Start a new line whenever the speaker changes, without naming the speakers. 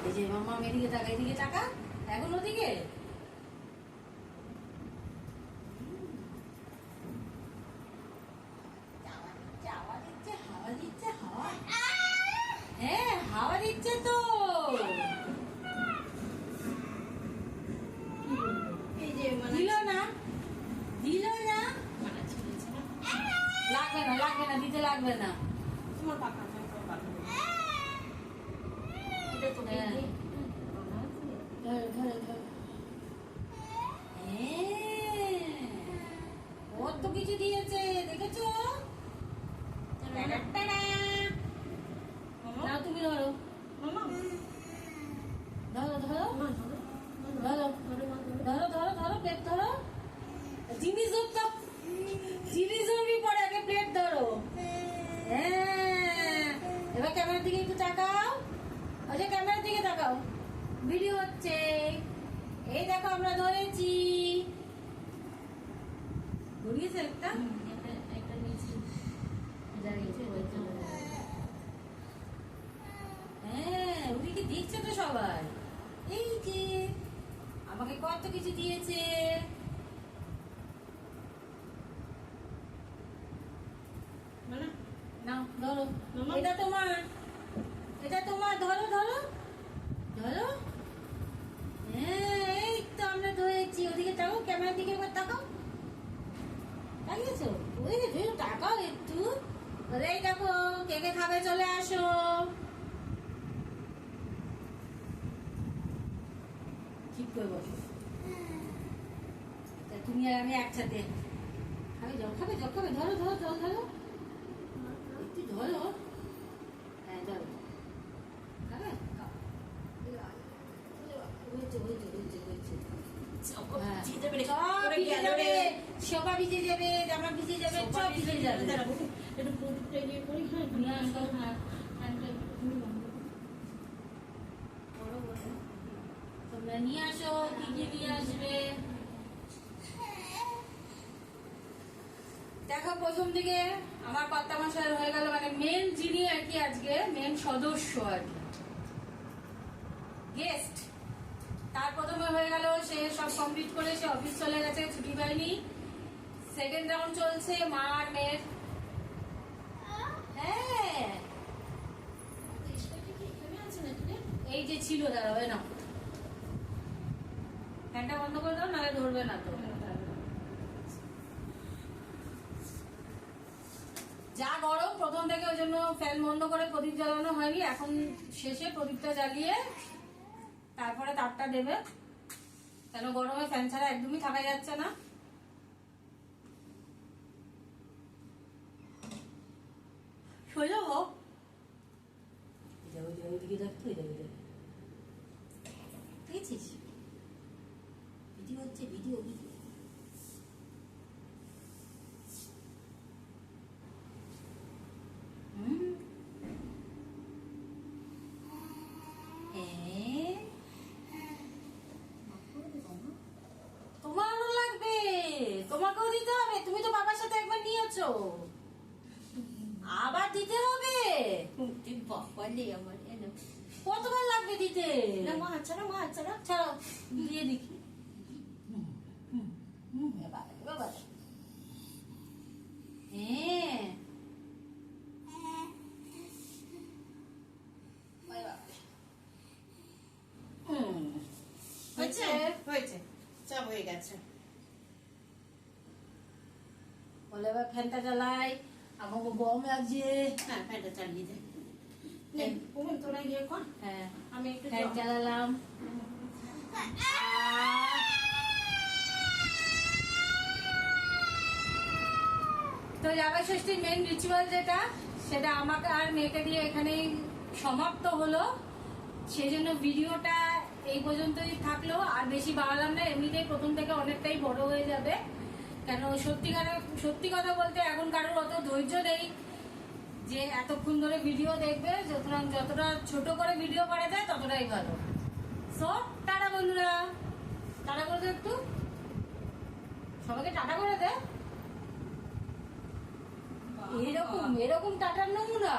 এই যে মামা এদিকে তাকা, এদিকে তাকা, এখন ওদিকে। হাওয়া দিচ্ছে, হাওয়া দিচ্ছে, হাওয়া। হ্যাঁ, হাওয়া দিচ্ছে তো। দিল না, দিল না, লাগবে না, লাগবে না, দিতে লাগবে না।
তোমার পাখা
কত কিছু দিয়েছে দেখেছো? না তুমি ধরো, ধরো ধরো ধরো ধরো ধরো ধরো, প্লেট ধরো। জিনিস ধরতে, জিনিস ধরবি পরে, আগে প্লেট ধরো। হ্যাঁ, এবার ক্যামেরার দিকে একটু তাকাও। আচ্ছা, ক্যামেরার দিকে তাকাও, ভিডিও হচ্ছে। এই দেখো আমরা ধরেছি। ধরিয়েছে একটা, একটা নিচে দাঁড়িয়েছে। হ্যাঁ, ওদিকে দেখছে তো সবাই। এই যে আমাকে কত কিছু দিয়েছে। না ধরো, এটা তোমার, এটা তোমার, ধরো ধরো ধরো। হ্যাঁ, এই তো আমরা ধরেছি। ওদিকে তাকাও, ক্যামেরার দিকে একবার তাকাও। তাকিয়েছো? ওই যে তাকাও একটু। এই দেখো, কে কে খাবে চলে আসো। ঠিক করে বসো। তুমি আর আমি একসাথে খাবে। জল খাবে, জল খাবে, ধরো ধরো, জল ধরো, একটু ধরো। হ্যাঁ, ধরো, খাবে। সবা ভিজে যাবে, জামা ভিজে যাবে, সব ভিজে যাবে। তোমরা নিয়ে আসো, কি কি নিয়ে আসবে। দেখো, প্রথম দিকে আমার কর্তা মশাই হয়ে গেল, মানে মেন যিনি আর কি, আজকে মেন সদস্য আর কি, গেস্ট। তার প্রথমে হয়ে গেল, সে সব কমপ্লিট করে সে অফিস চলে গেছে, ছুটি পায়নি। সেকেন্ড রাউন্ড চলছে মা আর মেয়ের। হ্যাঁ, এই যে ছিল, দাঁড়াবে না, ফ্যানটা বন্ধ করে দাও, নাহলে ধরবে না তো। যা গরম প্রথম থেকে, ওই জন্য ফ্যান বন্ধ করে প্রদীপ জ্বালানো হয়নি। এখন শেষে প্রদীপটা জ্বালিয়ে তারপরে তাপটা দেবে, কেন গরমে ফ্যান ছাড়া একদমই থাকা যাচ্ছে না। সোজা হোক, ওইদিকে দেখতো, দেখেছিস? ভিডিও হচ্ছে, ভিডিও ভিডিও। তোমারও লাগবে, তোমাকেও দিতে হবে। তুমি তো বাবার সাথে একবার নিয়েছো, আবার দিতে হবে। কতবার লাগবে দিতে? ছাড়াও, দিয়ে দেখি। হ্যাঁ,
হয়েছে, হয়েছে, চাপ হয়ে গেছে।
বলে এবার ফ্যানটা চালাই, আমাকে গরম লাগছে।
হ্যাঁ, ফ্যানটা চালিয়ে দে। তোরা গিয়ে কর।
হ্যাঁ,
আমি একটু
ফ্যান চালালাম। তো জামাই ষষ্ঠীর মেন রিচুয়াল যেটা, সেটা আমাকে আর মেয়েকে দিয়ে এখানেই সমাপ্ত হলো। সেই জন্য ভিডিওটা এই পর্যন্তই থাকলো, আর বেশি বাড়ালাম না। এমনিতেই প্রথম থেকে অনেকটাই বড় হয়ে যাবে, কেন সত্যি কথা বলতে এখন কারোর অত ধৈর্য নেই যে এতক্ষণ ধরে ভিডিও দেখবে। সুতরাং যতটা ছোট করে ভিডিও করা যায় ততটাই ভালো। সো টাটা বন্ধুরা, টাটা করে দে একটু, সবাইকে টাটা করে দে। এরকম টাটার নমুনা।